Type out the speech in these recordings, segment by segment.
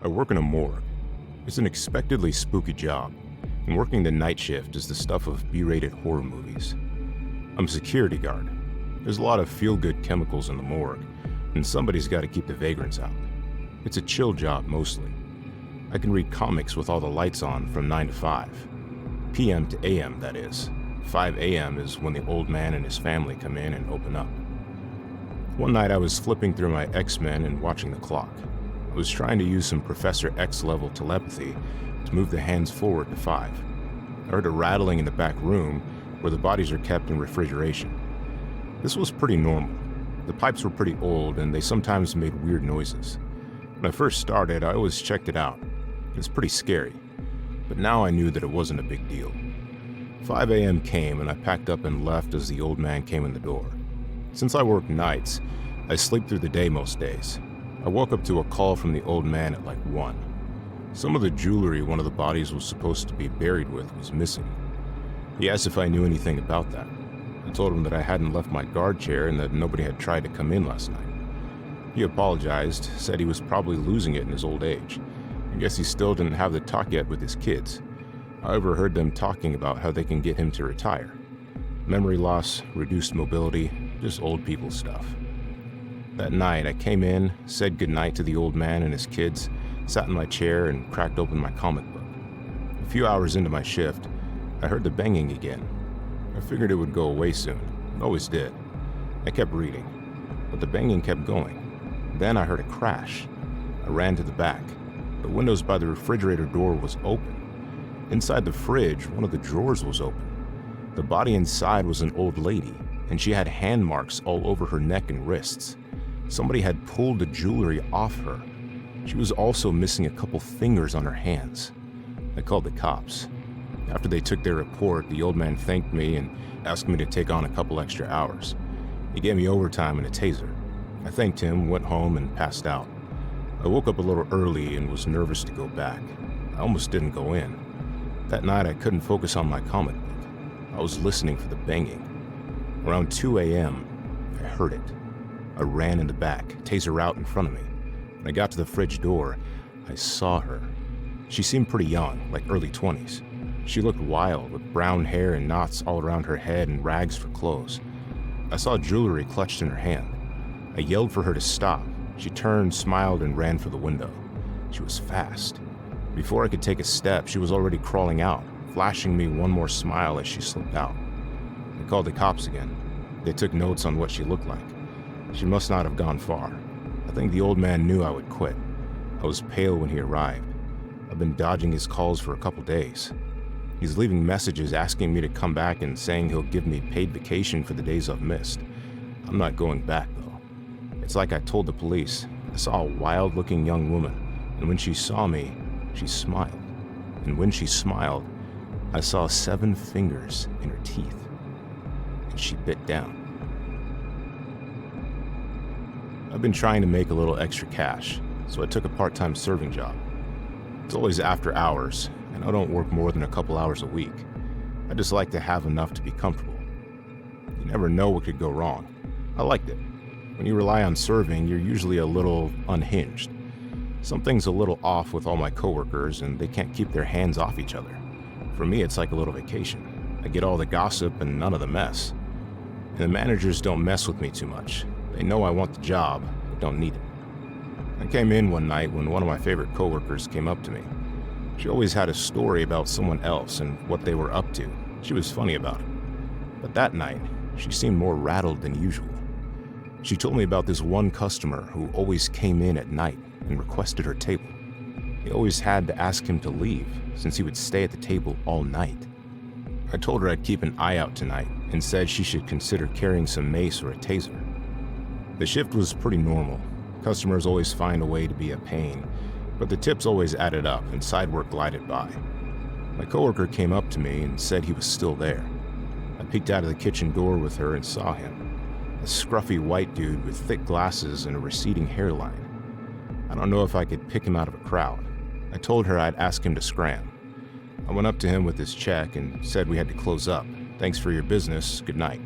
I work in a morgue. It's an expectedly spooky job, and working the night shift is the stuff of B-rated horror movies. I'm a security guard. There's a lot of feel-good chemicals in the morgue, and somebody's got to keep the vagrants out. It's a chill job mostly. I can read comics with all the lights on from 9 to 5. PM to AM, that is. 5 AM is when the old man and his family come in and open up. One night I was flipping through my X-Men and watching the clock. I was trying to use some Professor X-level telepathy to move the hands forward to 5. I heard a rattling in the back room where the bodies are kept in refrigeration. This was pretty normal. The pipes were pretty old and they sometimes made weird noises. When I first started, I always checked it out. It was pretty scary, but now I knew that it wasn't a big deal. 5 AM came and I packed up and left as the old man came in the door. Since I work nights, I sleep through the day most days. I woke up to a call from the old man at like 1. Some of the jewelry one of the bodies was supposed to be buried with was missing. He asked if I knew anything about that. I told him that I hadn't left my guard chair and that nobody had tried to come in last night. He apologized, said he was probably losing it in his old age. I guess he still didn't have the talk yet with his kids. I overheard them talking about how they can get him to retire. Memory loss, reduced mobility, just old people stuff. That night, I came in, said goodnight to the old man and his kids, sat in my chair and cracked open my comic book. A few hours into my shift, I heard the banging again. I figured it would go away soon. It always did. I kept reading, but the banging kept going. Then I heard a crash. I ran to the back. The windows by the refrigerator door was open. Inside the fridge, one of the drawers was open. The body inside was an old lady, and she had hand marks all over her neck and wrists. Somebody had pulled the jewelry off her. She was also missing a couple fingers on her hands. I called the cops. After they took their report, the old man thanked me and asked me to take on a couple extra hours. He gave me overtime and a taser. I thanked him, went home, and passed out. I woke up a little early and was nervous to go back. I almost didn't go in. That night I couldn't focus on my comic book. I was listening for the banging. Around 2 AM, I heard it. I ran in the back, taser out in front of me. When I got to the fridge door, I saw her. She seemed pretty young, like early 20s. She looked wild, with brown hair and knots all around her head and rags for clothes. I saw jewelry clutched in her hand. I yelled for her to stop. She turned, smiled, and ran for the window. She was fast. Before I could take a step, she was already crawling out, flashing me one more smile as she slipped out. I called the cops again. They took notes on what she looked like. She must not have gone far. I think the old man knew I would quit. I was pale when he arrived. I've been dodging his calls for a couple days. He's leaving messages asking me to come back and saying he'll give me paid vacation for the days I've missed. I'm not going back, though. It's like I told the police. I saw a wild-looking young woman, and when she saw me, she smiled. And when she smiled, I saw 7 fingers in her teeth. And she bit down. I've been trying to make a little extra cash, so I took a part-time serving job. It's always after hours, and I don't work more than a couple hours a week. I just like to have enough to be comfortable. You never know what could go wrong. I liked it. When you rely on serving, you're usually a little unhinged. Something's a little off with all my coworkers, and they can't keep their hands off each other. For me, it's like a little vacation. I get all the gossip and none of the mess. And the managers don't mess with me too much. They know I want the job, but don't need it. I came in one night when one of my favorite coworkers came up to me. She always had a story about someone else and what they were up to. She was funny about it. But that night, she seemed more rattled than usual. She told me about this one customer who always came in at night and requested her table. He always had to ask him to leave, since he would stay at the table all night. I told her I'd keep an eye out tonight and said she should consider carrying some mace or a taser. The shift was pretty normal. Customers always find a way to be a pain, but the tips always added up and side work glided by. My coworker came up to me and said he was still there. I peeked out of the kitchen door with her and saw him. A scruffy white dude with thick glasses and a receding hairline. I don't know if I could pick him out of a crowd. I told her I'd ask him to scram. I went up to him with his check and said we had to close up. Thanks for your business, good night.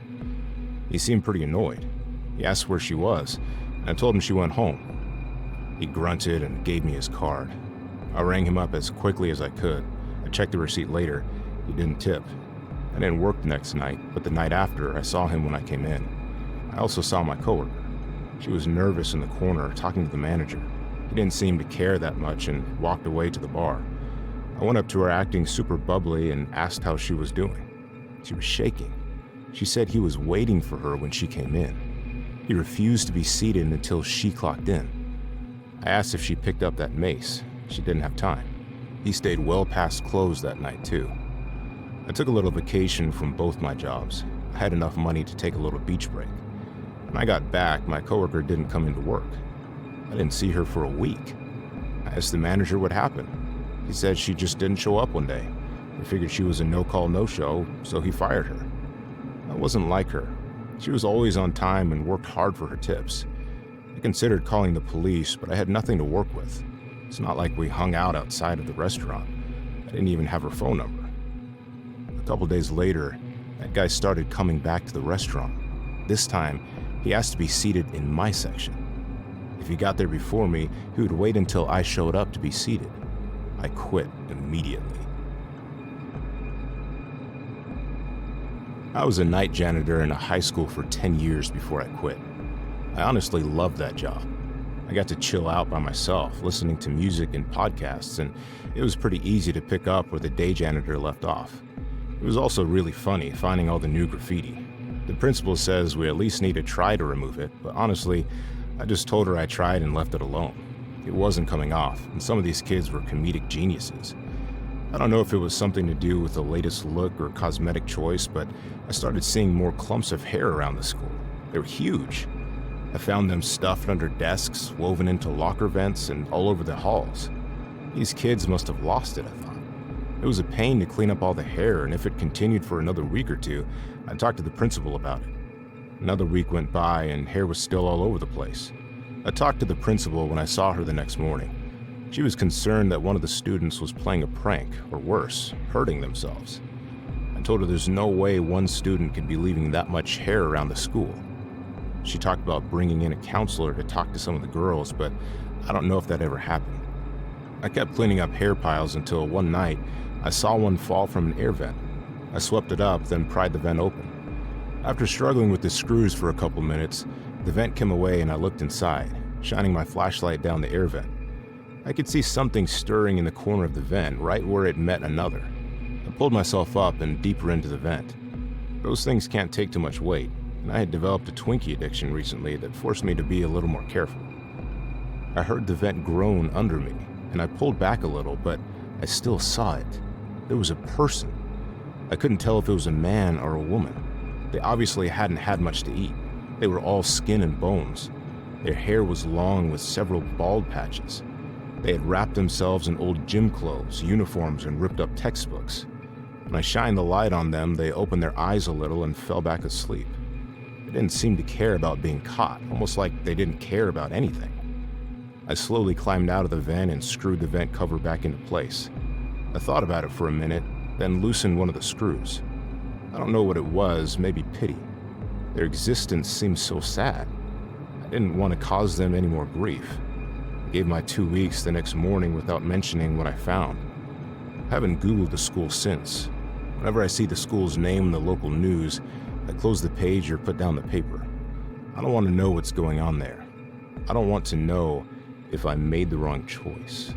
He seemed pretty annoyed. He asked where she was, and I told him she went home. He grunted and gave me his card. I rang him up as quickly as I could. I checked the receipt later. He didn't tip. I didn't work the next night, but the night after, I saw him when I came in. I also saw my coworker. She was nervous in the corner, talking to the manager. He didn't seem to care that much and walked away to the bar. I went up to her acting super bubbly and asked how she was doing. She was shaking. She said he was waiting for her when she came in. He refused to be seated until she clocked in. I asked if she picked up that mace. She didn't have time. He stayed well past close that night too. I took a little vacation from both my jobs. I had enough money to take a little beach break. When I got back, my coworker didn't come into work. I didn't see her for a week. I asked the manager what happened. He said she just didn't show up one day. He figured she was a no-call, no-show, so he fired her. I wasn't like her. She was always on time and worked hard for her tips. I considered calling the police, but I had nothing to work with. It's not like we hung out outside of the restaurant. I didn't even have her phone number. A couple days later, that guy started coming back to the restaurant. This time, he asked to be seated in my section. If he got there before me, he would wait until I showed up to be seated. I quit immediately. I was a night janitor in a high school for 10 years before I quit. I honestly loved that job. I got to chill out by myself, listening to music and podcasts, and it was pretty easy to pick up where the day janitor left off. It was also really funny finding all the new graffiti. The principal says we at least need to try to remove it, but honestly, I just told her I tried and left it alone. It wasn't coming off, and some of these kids were comedic geniuses. I don't know if it was something to do with the latest look or cosmetic choice, but I started seeing more clumps of hair around the school. They were huge. I found them stuffed under desks, woven into locker vents, and all over the halls. These kids must have lost it, I thought. It was a pain to clean up all the hair, and if it continued for another week or two, I talked to the principal about it. Another week went by, and hair was still all over the place. I talked to the principal when I saw her the next morning. She was concerned that one of the students was playing a prank, or worse, hurting themselves. I told her there's no way one student could be leaving that much hair around the school. She talked about bringing in a counselor to talk to some of the girls, but I don't know if that ever happened. I kept cleaning up hair piles until one night, I saw one fall from an air vent. I swept it up, then pried the vent open. After struggling with the screws for a couple minutes, the vent came away and I looked inside, shining my flashlight down the air vent. I could see something stirring in the corner of the vent, right where it met another. I pulled myself up and deeper into the vent. Those things can't take too much weight, and I had developed a Twinkie addiction recently that forced me to be a little more careful. I heard the vent groan under me, and I pulled back a little, but I still saw it. There was a person. I couldn't tell if it was a man or a woman. They obviously hadn't had much to eat. They were all skin and bones. Their hair was long with several bald patches. They had wrapped themselves in old gym clothes, uniforms, and ripped up textbooks. When I shined the light on them, they opened their eyes a little and fell back asleep. They didn't seem to care about being caught, almost like they didn't care about anything. I slowly climbed out of the vent and screwed the vent cover back into place. I thought about it for a minute, then loosened one of the screws. I don't know what it was, maybe pity. Their existence seemed so sad. I didn't want to cause them any more grief. I gave my 2 weeks the next morning without mentioning what I found. I haven't Googled the school since. Whenever I see the school's name in the local news, I close the page or put down the paper. I don't want to know what's going on there. I don't want to know if I made the wrong choice.